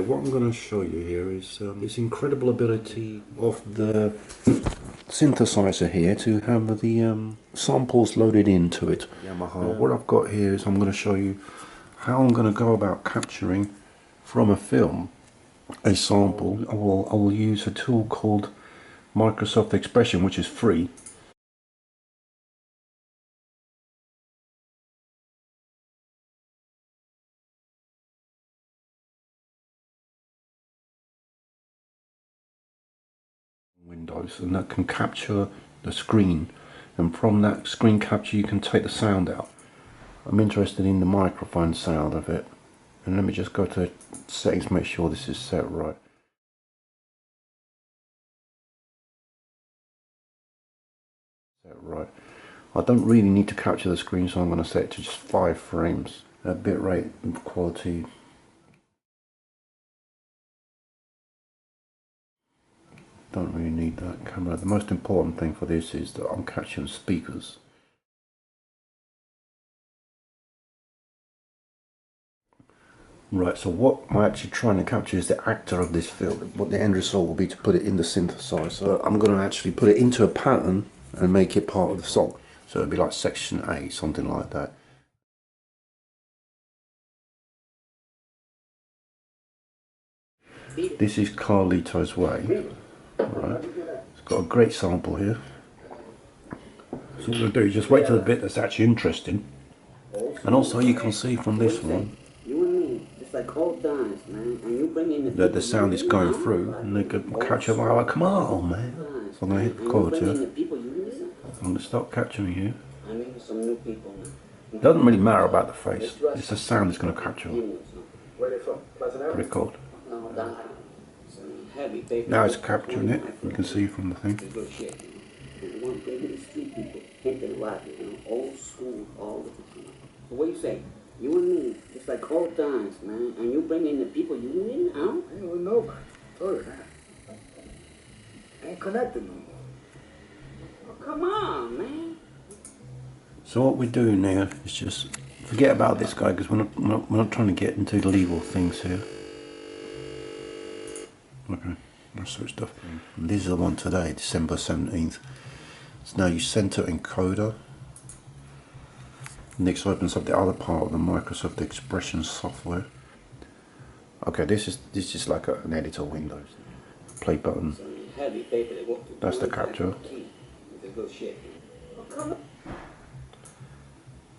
What I'm going to show you here is this incredible ability of the synthesizer here to have the samples loaded into it. Yamaha. What I've got here is I'm going to show you how I'm going to go about capturing from a film a sample. I will use a tool called Microsoft Expression, which is free. Windows, and that can capture the screen, and from that screen capture you can take the sound out. I'm interested in the microphone sound of it, and let me just go to settings, make sure this is set right. I don't really need to capture the screen, so I'm going to set it to just 5 frames. Bitrate and quality. Don't really need that camera. The most important thing for this is that I'm capturing speakers. Right, so what I'm actually trying to capture is the actor of this film. What the end result will be to put it in the synthesizer. So I'm going to actually put it into a pattern and make it part of the song. So it'll be like section A, something like that. This is Carlito's Way. Right. It's got a great sample here. So what I'm going to do is just wait till the bit that's actually interesting. And also you can see from this one that the sound is going through, and they could catch it like, come on man. So I'm going to hit record here. I'm going to start capturing here. It doesn't really matter about the face, it's the sound that's going to capture. Record. Now it's capturing it, you can see from the thing. What do you say? You and me, it's like old times, man. And you bring in the people you need, huh? I don't know, man. Told you that. I ain't connected no more. Oh, come on, man. So what we're doing now is just forget about this guy, because we're not trying to get into legal things here. Okay, that sort of stuff. And this is the one today, December 17th. So now you center encoder. Next opens up the other part of the Microsoft Expression software. Okay, this is like an editor window. Play button. That's the capture.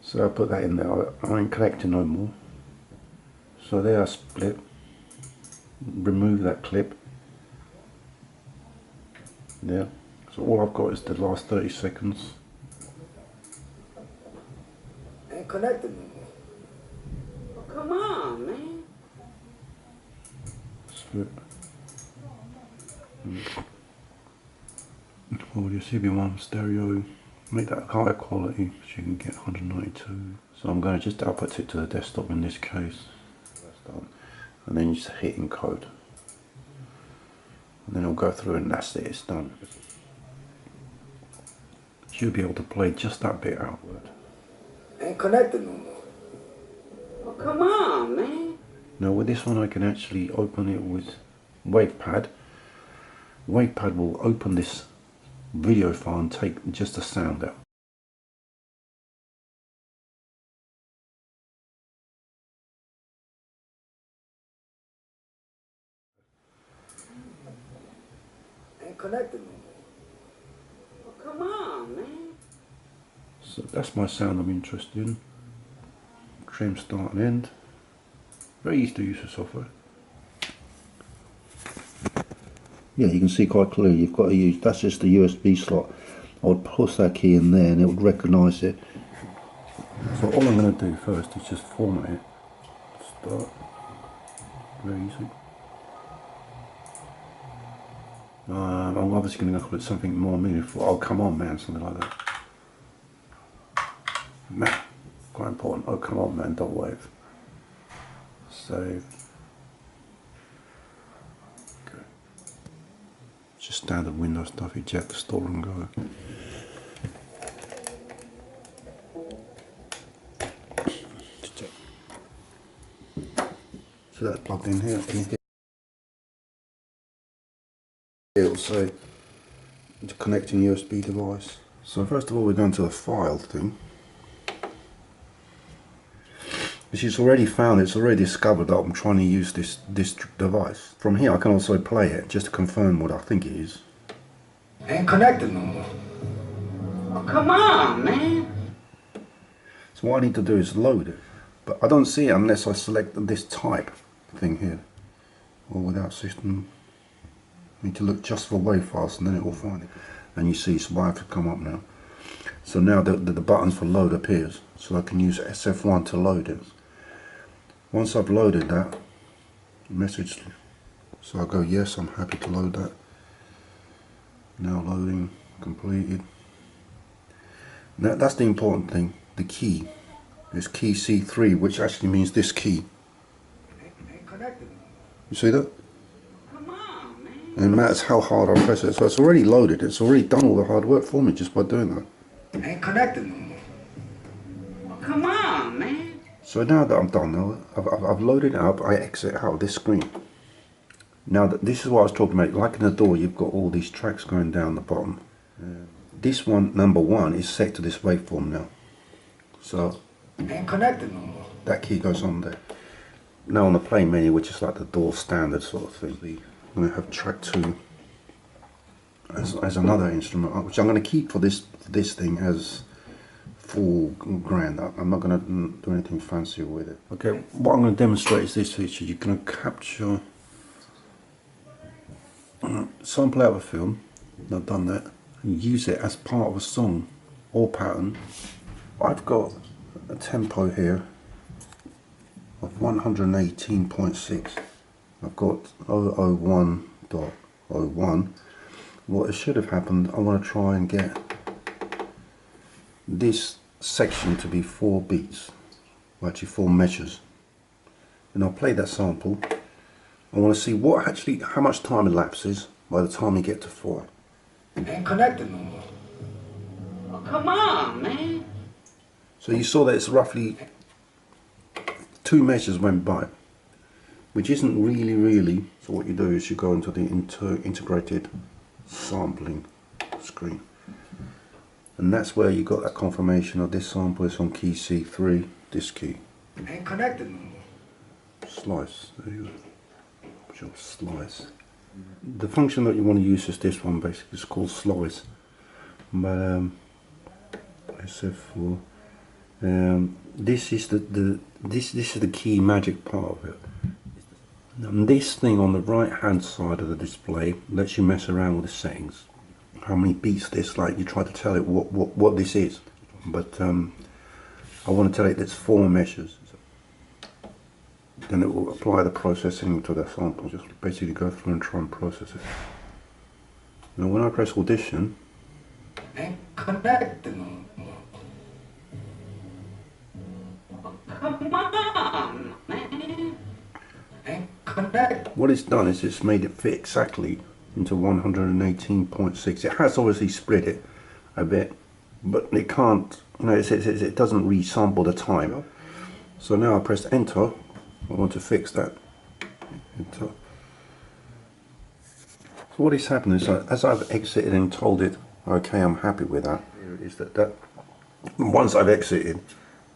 So I put that in there. I ain't collecting no more. So there I split. Remove that clip. There. So all I've got is the last 30 seconds. Connected no more. Oh, come on, man. Split. Audio CB1 stereo. Make that higher quality so you can get 192. So I'm going to just output it to the desktop in this case. That's done. And then you just hit encode. And then it'll go through and that's it, it's done. You'll be able to play just that bit outward. Ain't connected no more. Oh, come on, man. Now with this one I can actually open it with WavePad. WavePad will open this video file and take just the sound out. Ain't connected no more. Oh, come on, man. So that's my sound I'm interested in. Trim start and end. Very easy to use the software. Yeah, you can see quite clearly you've got to use, that's just a USB slot. I would push that key in there and it would recognise it. So all I'm going to do first is just format it. Start. Very easy. I'm obviously going to go with something more meaningful. Oh come on man, something like that. Man, quite important. Oh come on man, don't wave. Save. Okay. Just standard Windows stuff, eject, store and go. So that's plugged in here. It'll say connecting USB device. So first of all, we're going to the file thing, which it's already found. It's already discovered that I'm trying to use this device. From here, I can also play it just to confirm what I think it is. Ain't connected no more. Oh, come on, man. So what I need to do is load it, but I don't see it unless I select this type thing here, or without system. I need to look just for wavefast and then it will find it. And you see it's wire to come up now. So now the buttons for load appears, so I can use SF1 to load it. Once I've loaded that message, so I go yes, I'm happy to load that. Now loading completed. Now that's the important thing. The key is key C3, which actually means this key. Ain't connected. You see that? Come on, man. And it matters how hard I press it. So it's already loaded. It's already done all the hard work for me just by doing that. Ain't connected no more. Oh, come on, man. So now that I'm done, now I've loaded it up. I exit out of this screen. Now this is what I was talking about. Like in the door, you've got all these tracks going down the bottom. This one, number 1, is set to this waveform now. So Ain't connected no more. that key goes on there. Now on the play menu, which is like the door standard sort of thing, I'm going to have track 2 as another instrument, which I'm going to keep for this thing as full grand. I'm not going to do anything fancy with it. Okay, what I'm going to demonstrate is this feature. You're going to capture, sample out of a film. I've done that, and use it as part of a song or pattern. I've got a tempo here of 118.6. I've got 001.01. What should have happened, I want to try and get this section to be 4 beats, or actually 4 measures. And I'll play that sample. I want to see how much time elapses by the time you get to 4. Ain't connected no more. Oh, come on, man. So you saw that it's roughly 2 measures went by, which isn't really. So what you do is you go into the integrated sampling screen, and that's where you got that confirmation of this sample is on key C3, this key. Ain't connected no more. Slice, there you go. Sure, slice. The function that you want to use is this one, basically. It's called slice. But SF4. This is this is the key magic part of it. And this thing on the right hand side of the display lets you mess around with the settings. How many beats this, like you try to tell it what this is. But I want to tell it it's 4 measures. Then it will apply the processing to that sample. Just basically go through and try and process it. Now when I press audition, Ain't connected no more. Come on, man. Ain't connected. what it's done is it's made it fit exactly into 118.6. It has obviously split it a bit, but it can't, it doesn't resample the time. So now I press enter. I want to fix that. Enter. So what is happening is that as I've exited and told it, okay, I'm happy with that, is that once I've exited,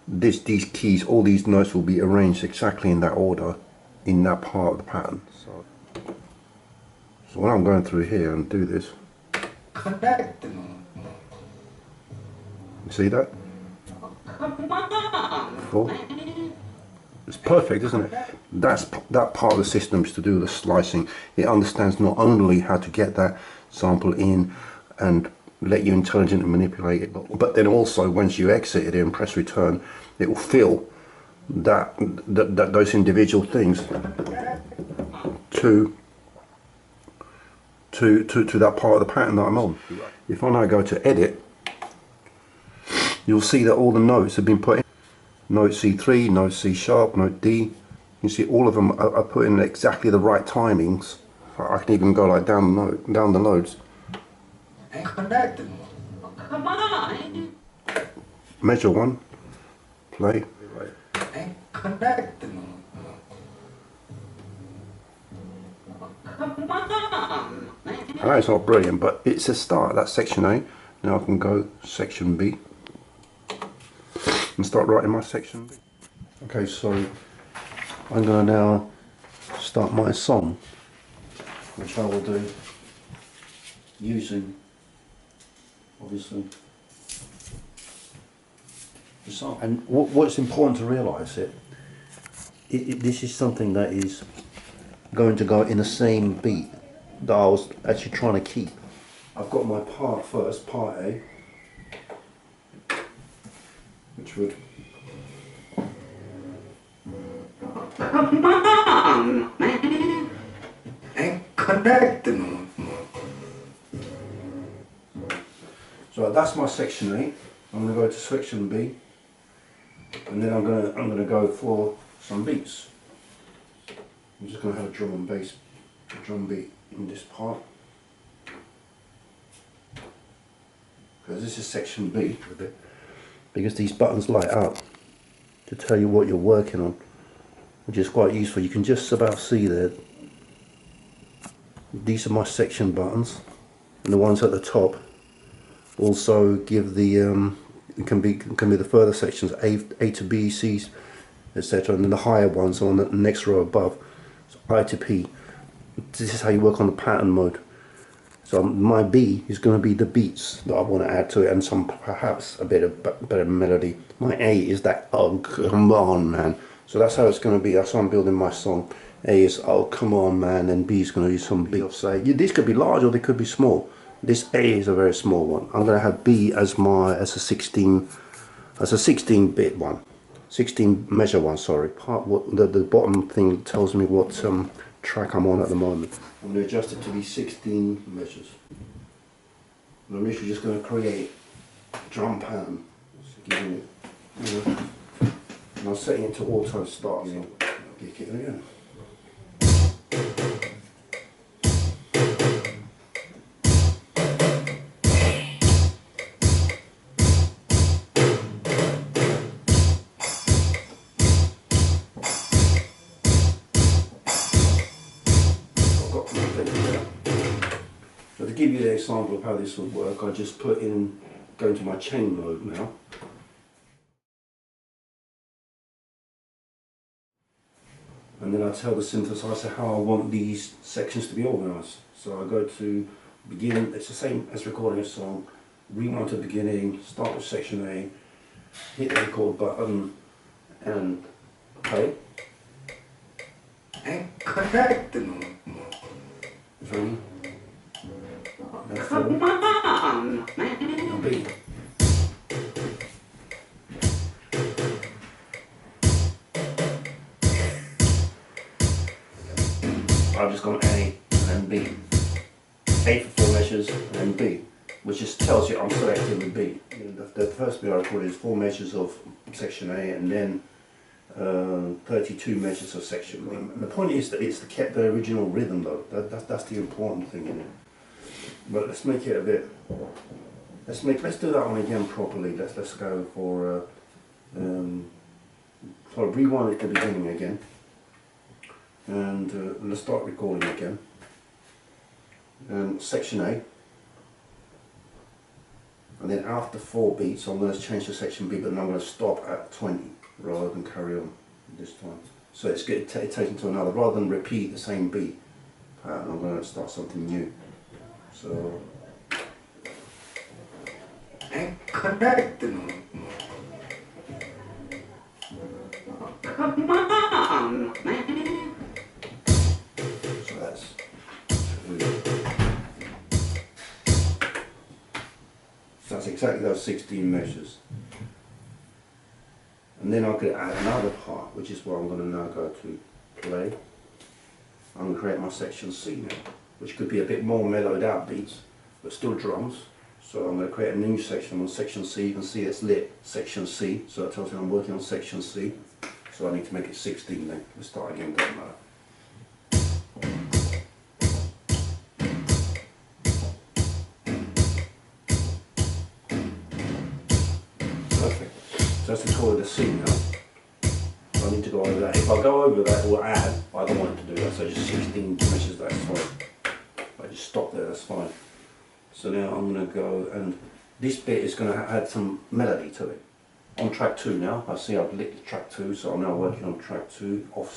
these keys, all these notes will be arranged exactly in that order, in that part of the pattern. So when I'm going through here and do this, Connected no more. you see that? Come on, 4. man. It's perfect, isn't it? That part of the system is to do the slicing. It understands not only how to get that sample in and let you intelligently manipulate it, but then also once you exit it and press return, it will fill those individual things to that part of the pattern that I'm on. If I now go to edit, you'll see that all the notes have been put in. Note C3, note C sharp, note D. You see all of them are put in exactly the right timings. I can even go like down the notes. Ain't connected. Come on. Measure 1, play. Ain't connected. Come on, man. I know it's not brilliant, but it's a start. That's section A. Now I can go section B and start writing my section B. Okay, so I'm going to now start my song, which I will do using, obviously, the song. And what's important to realise this is something that is going to go in the same beat that I was actually trying to keep. I've got my part first, part A, which would Come on, man. Ain't connecting. So that's my section A. I'm going to go to section B, and then I'm going to go for some beats. I'm just going to have a drum and bass, a drum beat in this part, because this is section B, because these buttons light up to tell you what you're working on, which is quite useful. You can just about see that these are my section buttons, and the ones at the top also give the it can be the further sections, A to B, C, etc., and then the higher ones on the next row above, so I to P. This is how you work on the pattern mode. So my B is going to be the beats that I want to add to it, and some perhaps a bit of better melody. My A is that, oh come on man. So that's how it's going to be. That's how I'm building my song. A is, oh come on man, and B is going to be some beat. Say these could be large or they could be small. This A is a very small one. I'm going to have B as a 16-bit one, 16 measure one. Sorry, the bottom thing tells me what track I'm on at the moment. I'm going to adjust it to be 16 measures. And I'm literally just going to create a drum pattern. Giving it, and I'm setting it to auto start. So I'll kick it again. So to give you the example of how this would work, I just go into my chain mode now. And then I tell the synthesizer how I want these sections to be organised. So I go to begin, it's the same as recording a song, rewind to the beginning, start with section A, hit the record button, and play. Ain't connecting. 3, and 4, Come on, man. and B. I've just gone A and then B. A for 4 measures and then B, which just tells you I'm selecting with B. The first bit I recorded is 4 measures of section A and then 32 measures of section B. And the point is that it's kept the original rhythm though. That's the important thing in it. But let's make it a bit. Let's do that one again properly. Let's go for rewind at the beginning again. And let's start recording again. Section A, and then after 4 beats I'm going to change to section B, but then I'm going to stop at 20 rather than carry on this time. So it's get taken to another, rather than repeat the same beat pattern, I'm going to start something new. So Ain't connecting. Come on, man. So that's 2. So that's exactly those 16 measures. And then I could add another part, which is where I'm going to now go to play. I'm going to create my section C now, which could be a bit more mellowed out beats, but still drums. So I'm going to create a new section on section C. You can see it's lit section C, so that tells me I'm working on section C. So I need to make it 16 then. Let's start again, doesn't matter. Perfect. So that's the chord of the C now. So I need to go over that. If I go over that, it will add. I don't want it to do that, so just 16 measures, that's fine. If I just stop there, that's fine. So now I'm going to go, and this bit is going to add some melody to it. On track 2 now, I see I've lit track 2, so I'm now working on track 2, off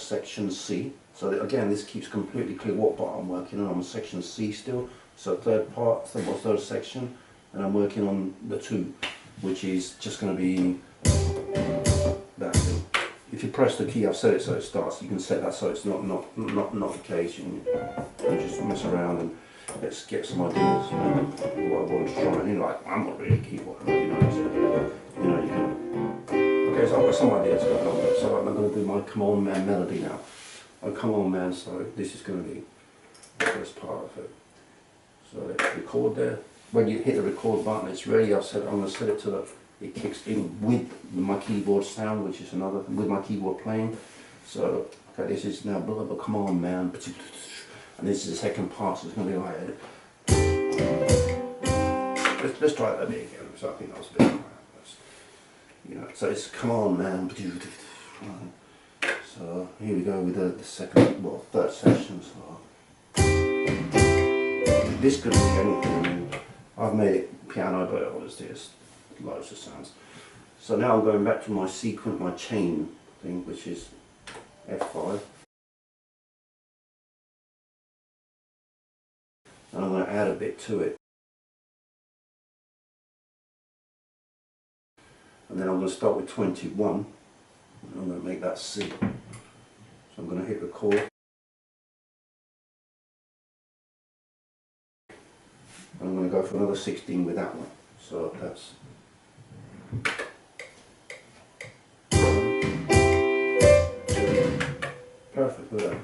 section C. So that, again, this keeps completely clear what part I'm working on. I'm on section C still, so third section, and I'm working on the 2, which is just going to be that thing. If you press the key, I've set it so it starts, you can set that so it's not the case. You can just mess around and let's get some ideas, you know, what I want to try. And like, I'm not really a keyboard, you know, you can. Okay, so I've got some ideas going on. So I'm going to do my Come On Man melody now. Oh, Come On Man, so this is going to be the first part of it. So let's record there. When you hit the record button, it's ready. I'm going to set it to the, it kicks in with my keyboard sound, which is another, with my keyboard playing. So, okay, this is now blah, blah, Come On Man. And this is the second part, so it's going to be like, let's try that bit again. So I think that was a bit, you know, so it's Come On Man. So here we go with the second, well, third section. So this could be anything. I mean, I've made it piano, but obviously it's loads of sounds. So now I'm going back to my sequence, my chain thing, which is F5. And I'm going to add a bit to it. And then I'm going to start with 21. And I'm going to make that C. So I'm going to hit record. And I'm going to go for another 16 with that one. So that's... perfect, look at that.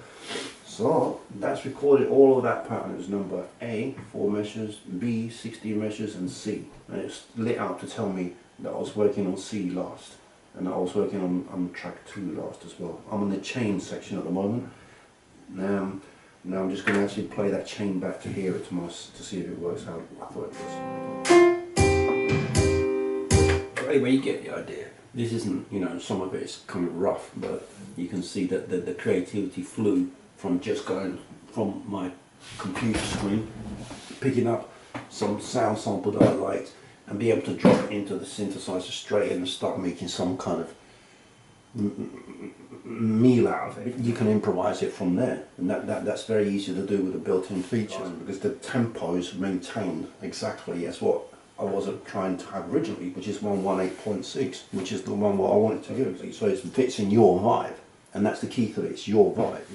So that's recorded all of that pattern. It was number A, 4 measures, B, 16 measures, and C. And it's lit up to tell me that I was working on C last. And I was working on track 2 last as well. I'm on the chain section at the moment. Now I'm just going to actually play that chain back to hear it to see if it works out. I thought it was. Anyway, you get the idea. This isn't, you know, some of it is kind of rough, but you can see that the creativity flew from just going from my computer screen, picking up some sound sample that I liked, and be able to drop it into the synthesizer straight in and start making some kind of meal out of it. You can improvise it from there, and that's very easy to do with the built-in features, because the tempo is maintained exactly as what I wasn't trying to have originally, which is 118.6, which is the one what I wanted to use. So it fits in your vibe, and that's the key to it, it's your vibe.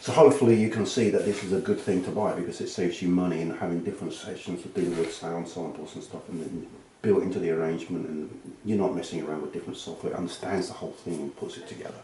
So hopefully you can see that this is a good thing to buy, because it saves you money in having different sessions to deal with sound samples and stuff, and then built into the arrangement, and you're not messing around with different software. It understands the whole thing and puts it together.